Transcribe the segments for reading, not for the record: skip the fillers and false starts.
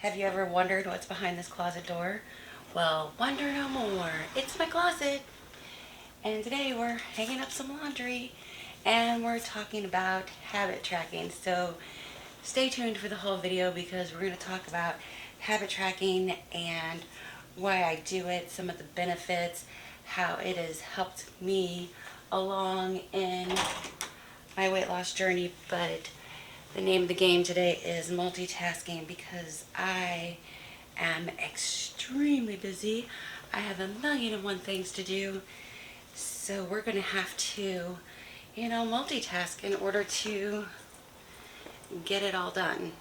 Have you ever wondered what's behind this closet door? Well, wonder no more. It's my closet. And today we're hanging up some laundry and we're talking about habit tracking. So stay tuned for the whole video because we're going to talk about habit tracking and why I do it, some of the benefits, how it has helped me along in my weight loss journey. But the name of the game today is multitasking because I am extremely busy. I have a million and one things to do. So we're going to have to, multitask in order to get it all done.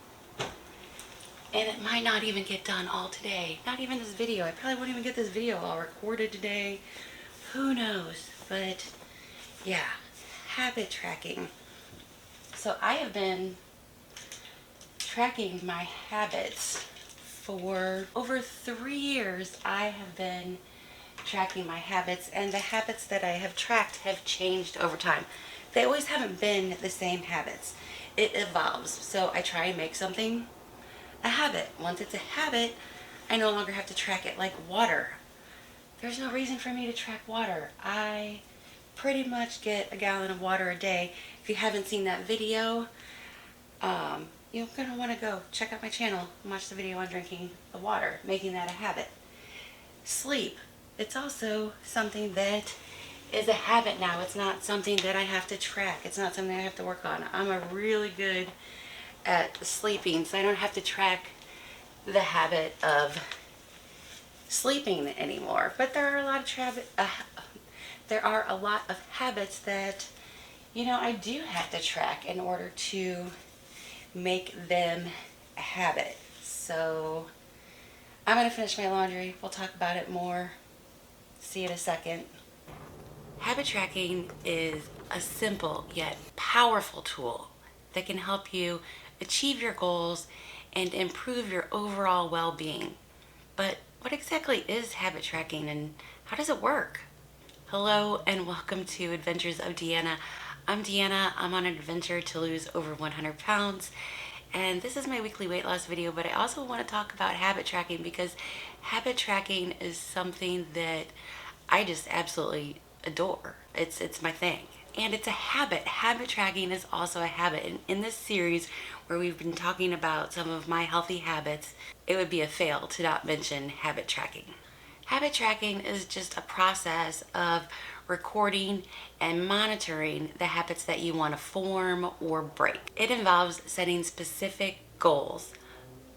And it might not even get done all today. Not even this video. I probably won't even get this video all recorded today. Who knows? But yeah, habit tracking. So I have been tracking my habits for over 3 years. I have been tracking my habits, and the habits that I have tracked have changed over time. They always haven't been the same habits. It evolves. So I try and make something a habit. Once it's a habit, I no longer have to track it like water. There's no reason for me to track water. I pretty much get a gallon of water a day. If you haven't seen that video, you're going to want to go check out my channel and watch the video on drinking the water, making that a habit. Sleep. It's also something that is a habit now. It's not something that I have to track. It's not something I have to work on. I'm a really good at sleeping, so I don't have to track the habit of sleeping anymore. But there are a lot of habits that I do have to track in order to make them a habit. So I'm going to finish my laundry. We'll talk about it more. See you in a second. Habit tracking is a simple yet powerful tool that can help you achieve your goals and improve your overall well-being. But what exactly is habit tracking and how does it work? Hello and welcome to Adventures of Deanna. I'm Deanna. I'm on an adventure to lose over 100 pounds. And this is my weekly weight loss video, but I also want to talk about habit tracking because habit tracking is something that I just absolutely adore. It's my thing. And it's a habit. Habit tracking is also a habit. And in this series where we've been talking about some of my healthy habits, it would be a fail to not mention habit tracking. Habit tracking is just a process of recording and monitoring the habits that you want to form or break. It involves setting specific goals,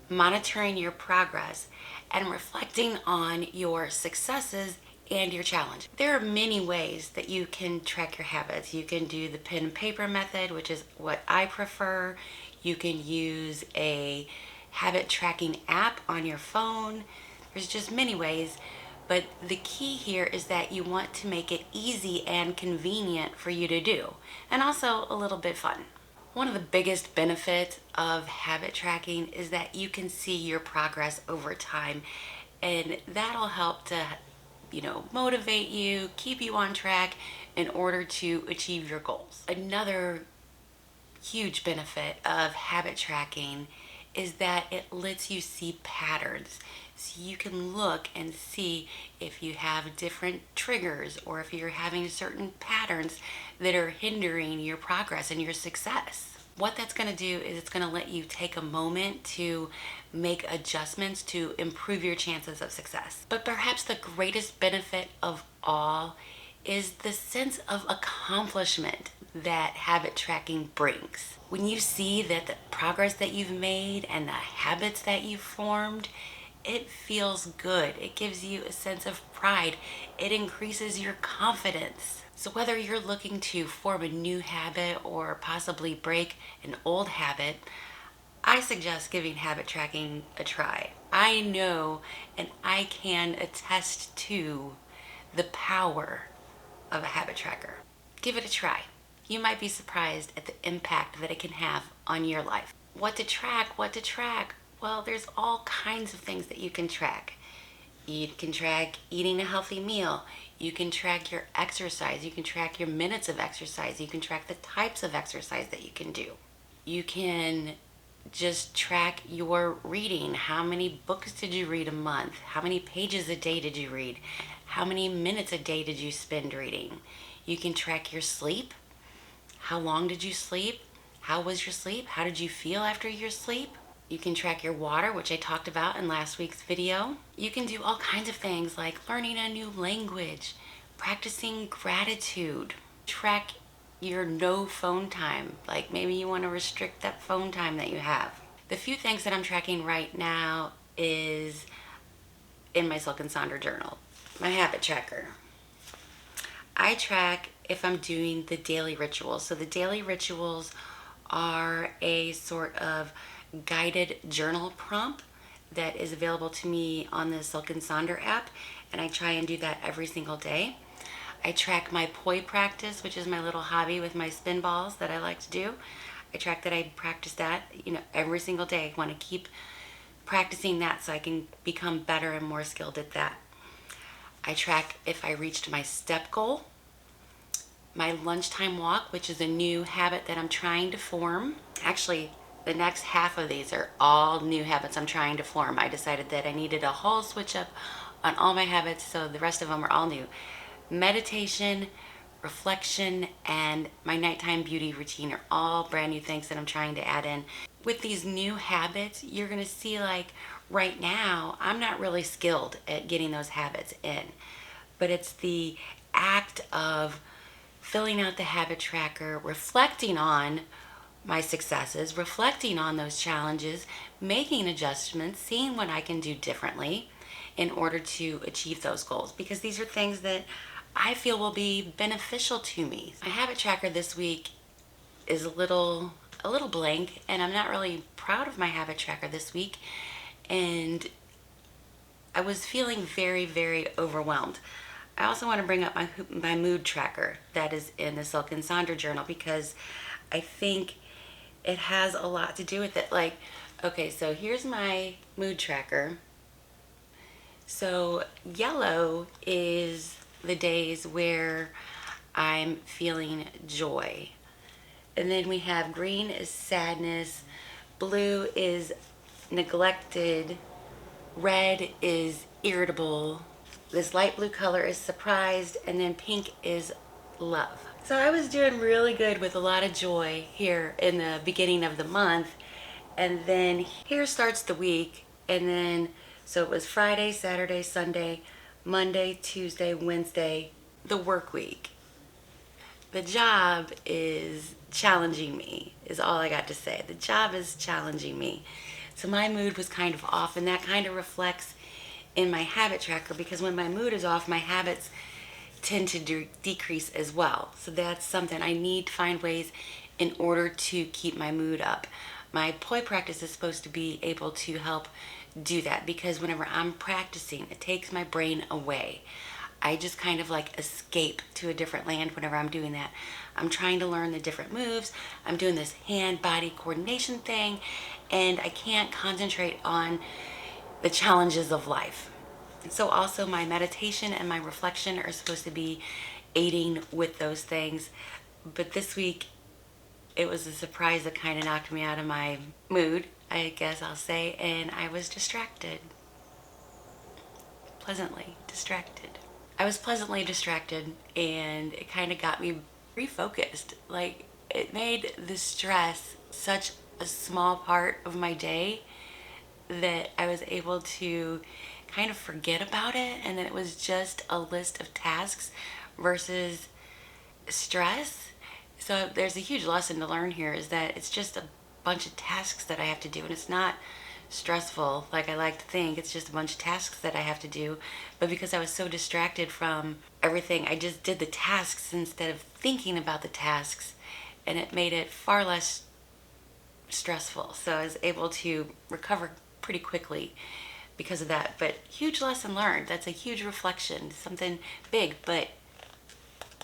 monitoring your progress, and reflecting on your successes and your challenge. There are many ways that you can track your habits. You can do the pen and paper method, which is what I prefer. You can use a habit tracking app on your phone. There's just many ways. But the key here is that you want to make it easy and convenient for you to do, and also a little bit fun. One of the biggest benefits of habit tracking is that you can see your progress over time, and that'll help to, motivate you, keep you on track in order to achieve your goals. Another huge benefit of habit tracking is that it lets you see patterns. So you can look and see if you have different triggers or if you're having certain patterns that are hindering your progress and your success. What that's going to do is it's going to let you take a moment to make adjustments to improve your chances of success. But perhaps the greatest benefit of all is the sense of accomplishment that habit tracking brings. When you see that the progress that you've made and the habits that you've formed, it feels good. It gives you a sense of pride. It increases your confidence. So whether you're looking to form a new habit or possibly break an old habit, I suggest giving habit tracking a try. I know and I can attest to the power of a habit tracker. Give it a try. You might be surprised at the impact that it can have on your life. What to track? Well, there's all kinds of things that you can track. You can track eating a healthy meal. You can track your exercise. You can track your minutes of exercise. You can track the types of exercise that you can do. You can just track your reading. How many books did you read a month? How many pages a day did you read? How many minutes a day did you spend reading? You can track your sleep. How long did you sleep? How was your sleep? How did you feel after your sleep? You can track your water, which I talked about in last week's video. You can do all kinds of things like learning a new language, practicing gratitude, track your no phone time. Like maybe you want to restrict that phone time that you have. The few things that I'm tracking right now is in my Silk and Sonder journal, my habit tracker. I track if I'm doing the daily rituals. So the daily rituals are a sort of guided journal prompt that is available to me on the Silk and Sonder app, and I try and do that every single day. I track my poi practice, which is my little hobby with my spin balls that I like to do. I track that I practice that, every single day. I want to keep practicing that so I can become better and more skilled at that. I track if I reached my step goal, my lunchtime walk, which is a new habit that I'm trying to form. Actually, the next half of these are all new habits I'm trying to form. I decided that I needed a whole switch up on all my habits, so the rest of them are all new. Meditation, reflection, and my nighttime beauty routine are all brand new things that I'm trying to add in. With these new habits, you're gonna see, like right now, I'm not really skilled at getting those habits in, but it's the act of filling out the habit tracker, reflecting on my successes, reflecting on those challenges, making adjustments, seeing what I can do differently in order to achieve those goals, because these are things that I feel will be beneficial to me. My habit tracker this week is a little blank, and I'm not really proud of my habit tracker this week, and I was feeling very, very overwhelmed. I also want to bring up my mood tracker that is in the Silk and Sonder journal, because I think it has a lot to do with it. Like, okay, so here's my mood tracker. So yellow is the days where I'm feeling joy. And then we have green is sadness, blue is neglected, red is irritable, this light blue color is surprised, and then pink is love. So I was doing really good with a lot of joy here in the beginning of the month, and then here starts the week, and then so it was Friday, Saturday, Sunday, Monday, Tuesday, Wednesday, the work week. The job is challenging me, is all I got to say. The job is challenging me. So my mood was kind of off, and that kind of reflects in my habit tracker, because when my mood is off, my habits tend to decrease as well. So that's something I need to find ways in order to keep my mood up. My poi practice is supposed to be able to help do that, because whenever I'm practicing, it takes my brain away. I just kind of like escape to a different land whenever I'm doing that. I'm trying to learn the different moves. I'm doing this hand-body coordination thing, and I can't concentrate on the challenges of life. So also my meditation and my reflection are supposed to be aiding with those things. But this week, it was a surprise that kind of knocked me out of my mood, I guess I'll say, and I was distracted. Pleasantly distracted. I was pleasantly distracted, and it kind of got me refocused. Like, it made the stress such a small part of my day that I was able to kind of forget about it, and then it was just a list of tasks versus stress. So there's a huge lesson to learn here, is that it's just a bunch of tasks that I have to do, and it's not stressful like I like to think. It's just a bunch of tasks that I have to do, but because I was so distracted from everything, I just did the tasks instead of thinking about the tasks, and it made it far less stressful. So I was able to recover pretty quickly because of that. But huge lesson learned. That's a huge reflection, something big, but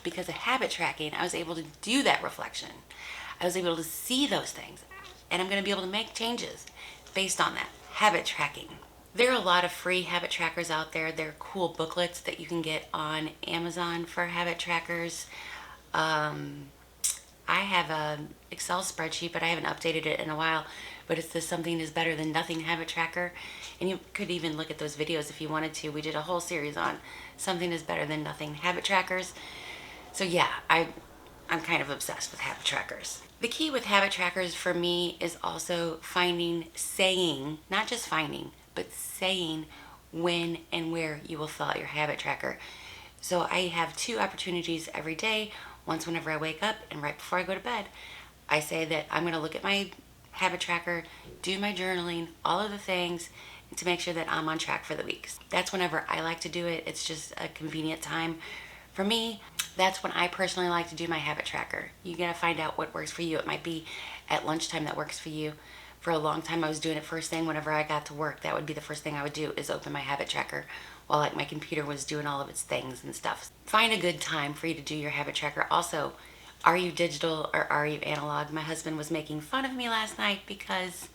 because of habit tracking, I was able to do that reflection. I was able to see those things, and I'm going to be able to make changes based on that habit tracking. There are a lot of free habit trackers out there. There are cool booklets that you can get on Amazon for habit trackers. I have an Excel spreadsheet, but I haven't updated it in a while but it's the Something is Better Than Nothing habit tracker. And you could even look at those videos if you wanted to. We did a whole series on Something is Better Than Nothing habit trackers. So yeah, I'm kind of obsessed with habit trackers. The key with habit trackers for me is also saying, not just finding, but saying when and where you will fill out your habit tracker. So I have 2 opportunities every day. Once whenever I wake up and right before I go to bed. I say that I'm going to look at my habit tracker, do my journaling, all of the things to make sure that I'm on track for the week. That's whenever I like to do it. It's just a convenient time for me. That's when I personally like to do my habit tracker. You got to find out what works for you. It might be at lunchtime that works for you. For a long time, I was doing it first thing whenever I got to work. That would be the first thing I would do, is open my habit tracker while like my computer was doing all of its things and stuff. Find a good time for you to do your habit tracker. Also, are you digital or are you analog? My husband was making fun of me last night because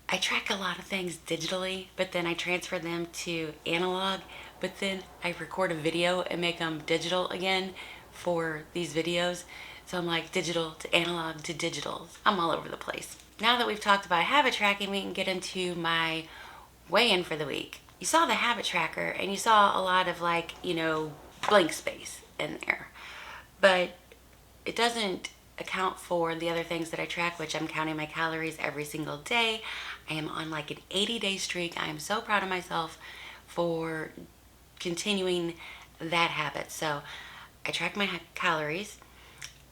I track a lot of things digitally, but then I transfer them to analog, but then I record a video and make them digital again for these videos. So I'm like digital to analog to digital. I'm all over the place. Now that we've talked about habit tracking, we can get into my weigh-in for the week. You saw the habit tracker and you saw a lot of blank space in there, but it doesn't account for the other things that I track, which I'm counting my calories every single day. I am on like an 80-day streak. I am so proud of myself for continuing that habit. So I track my calories.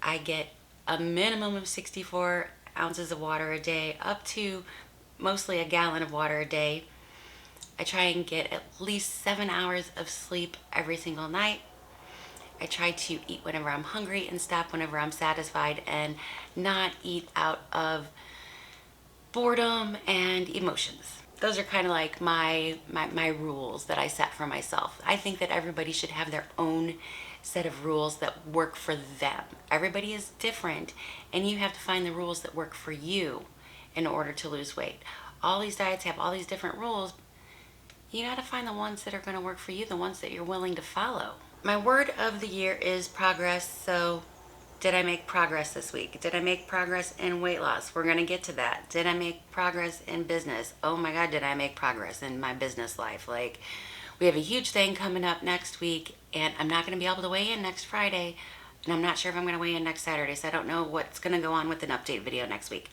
I get a minimum of 64 ounces of water a day, up to mostly a gallon of water a day. I try and get at least 7 hours of sleep every single night. I try to eat whenever I'm hungry and stop whenever I'm satisfied, and not eat out of boredom and emotions. Those are kind of like my rules that I set for myself. I think that everybody should have their own set of rules that work for them. Everybody is different, and you have to find the rules that work for you in order to lose weight. All these diets have all these different rules. You got to find the ones that are going to work for you, the ones that you're willing to follow. My word of the year is progress. So did I make progress this week? Did I make progress in weight loss? We're going to get to that. Did I make progress in business? Oh my God, did I make progress in my business life? Like, we have a huge thing coming up next week, and I'm not going to be able to weigh in next Friday, and I'm not sure if I'm going to weigh in next Saturday, so I don't know what's going to go on with an update video next week.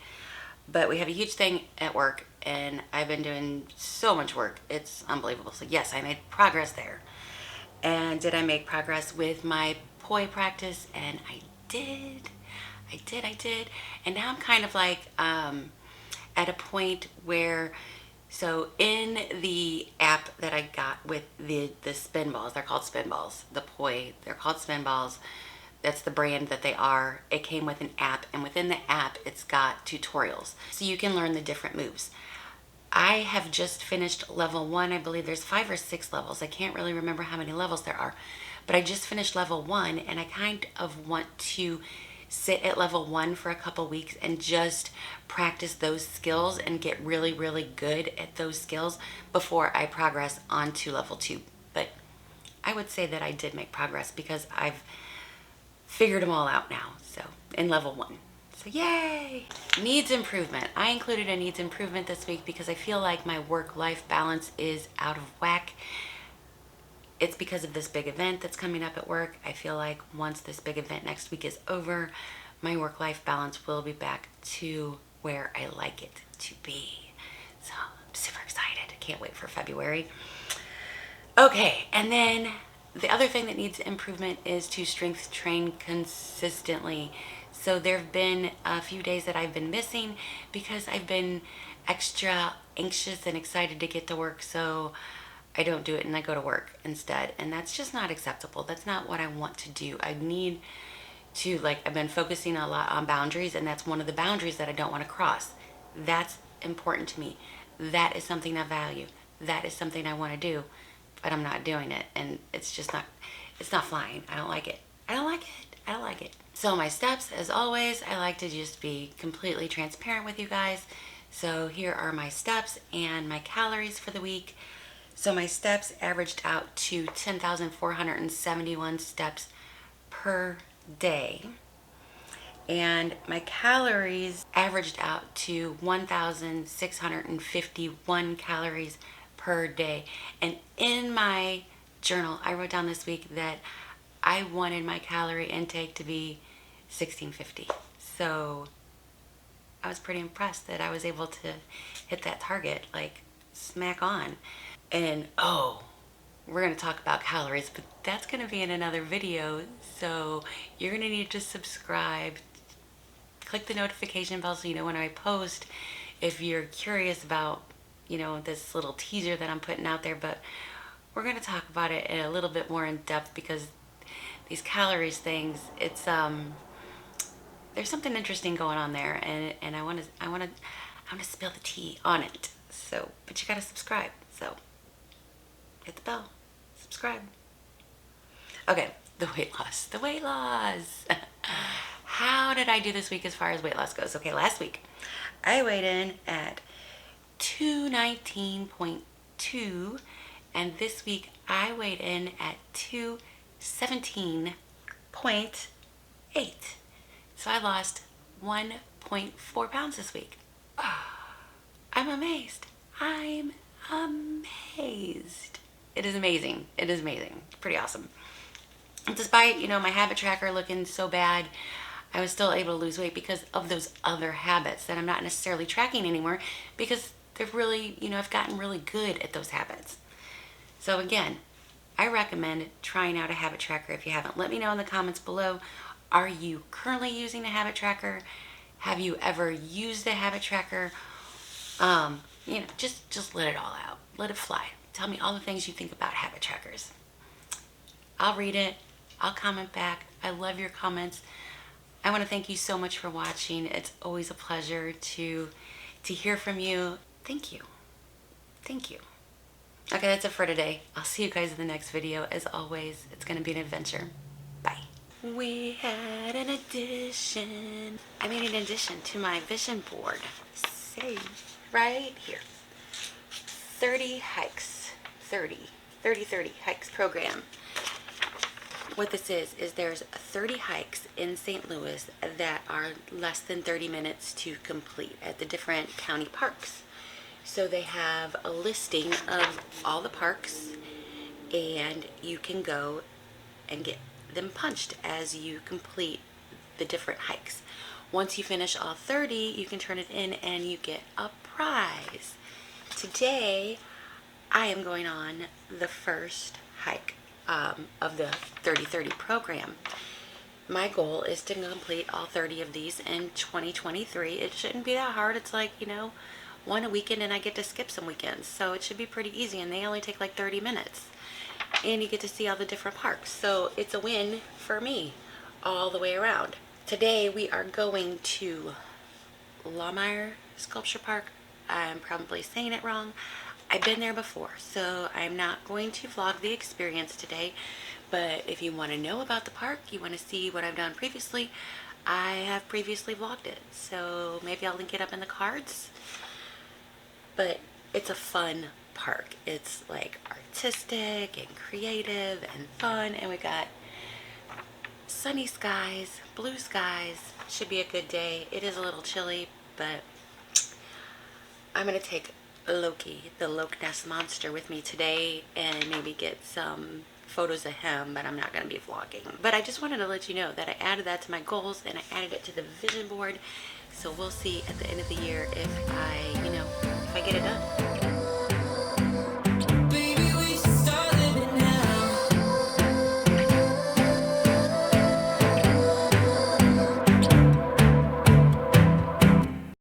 But we have a huge thing at work, and I've been doing so much work. It's unbelievable. So yes, I made progress there. And did I make progress with my poi practice? And I did. And now I'm kind of like at a point where, so in the app that I got with the spin balls, they're called spin balls, the poi, they're called spin balls. That's the brand that they are. It came with an app, and within the app, it's got tutorials. So you can learn the different moves. I have just finished level 1. I believe there's 5 or 6 levels. I can't really remember how many levels there are. But I just finished level 1, and I kind of want to sit at level 1 for a couple weeks and just practice those skills and get really, really good at those skills before I progress on to level 2. But I would say that I did make progress because I've figured them all out now. So in level 1. So yay! Needs improvement. I included a needs improvement this week because I feel like my work-life balance is out of whack. It's because of this big event that's coming up at work. I feel like once this big event next week is over, my work-life balance will be back to where I like it to be. So I'm super excited. I can't wait for February. Okay, and then the other thing that needs improvement is to strength train consistently. So there have been a few days that I've been missing because I've been extra anxious and excited to get to work, so I don't do it and I go to work instead. And that's just not acceptable. That's not what I want to do. I need to, I've been focusing a lot on boundaries, and that's one of the boundaries that I don't want to cross. That's important to me. That is something I value. That is something I want to do, but I'm not doing it. And it's not flying. I don't like it. So my steps, as always, I like to just be completely transparent with you guys. So here are my steps and my calories for the week. So my steps averaged out to 10,471 steps per day. and my calories averaged out to 1,651 calories per day. And in my journal, I wrote down this week that I wanted my calorie intake to be 1650. So I was pretty impressed that I was able to hit that target, like smack on. And oh, we're going to talk about calories, but that's going to be in another video. So you're going to need to subscribe, click the notification bell so you know when I post, if you're curious about, this little teaser that I'm putting out there. But we're going to talk about it in a little bit more in depth, because these calories things, it's there's something interesting going on there, and I want to spill the tea on it. So, but you got to subscribe. So hit the bell, subscribe. Okay, the weight loss. The weight loss. How did I do this week as far as weight loss goes? Okay, last week I weighed in at 219.2, and this week I weighed in at 217.8. So I lost 1.4 pounds this week. I'm amazed. I'm amazed. It is amazing. It is amazing. Pretty awesome. Despite, my habit tracker looking so bad, I was still able to lose weight because of those other habits that I'm not necessarily tracking anymore, because they're really, I've gotten really good at those habits. So again, I recommend trying out a habit tracker if you haven't. Let me know in the comments below. Are you currently using a habit tracker? Have you ever used a habit tracker? Just let it all out. Let it fly. Tell me all the things you think about habit trackers. I'll read it. I'll comment back. I love your comments. I want to thank you so much for watching. It's always a pleasure to hear from you. Thank you. Thank you. Okay, that's it for today. I'll see you guys in the next video. As always, it's going to be an adventure. Bye. We had an addition. I made an addition to my vision board. Save right here. 30 hikes. 30 hikes program. What this is there's 30 hikes in St. Louis that are less than 30 minutes to complete at the different county parks. So they have a listing of all the parks, and you can go and get them punched as you complete the different hikes. Once you finish all 30, you can turn it in and you get a prize. Today, I am going on the first hike of the 30-30 program. My goal is to complete all 30 of these in 2023. It shouldn't be that hard. It's like, one a weekend, and I get to skip some weekends. So it should be pretty easy, and they only take like 30 minutes. And you get to see all the different parks. So it's a win for me all the way around. Today we are going to Lohmeyer Sculpture Park. I'm probably saying it wrong. I've been there before, so I'm not going to vlog the experience today. But if you want to know about the park, you want to see what I've done previously, I have previously vlogged it. So maybe I'll link it up in the cards. But it's a fun park. It's like artistic and creative and fun, and we got sunny skies, blue skies. Should be a good day. It is a little chilly, but I'm gonna take Loki, the Loch Ness Monster, with me today and maybe get some photos of him, but I'm not going to be vlogging. But I just wanted to let you know that I added that to my goals, and I added it to the vision board. So we'll see at the end of the year if I get it done.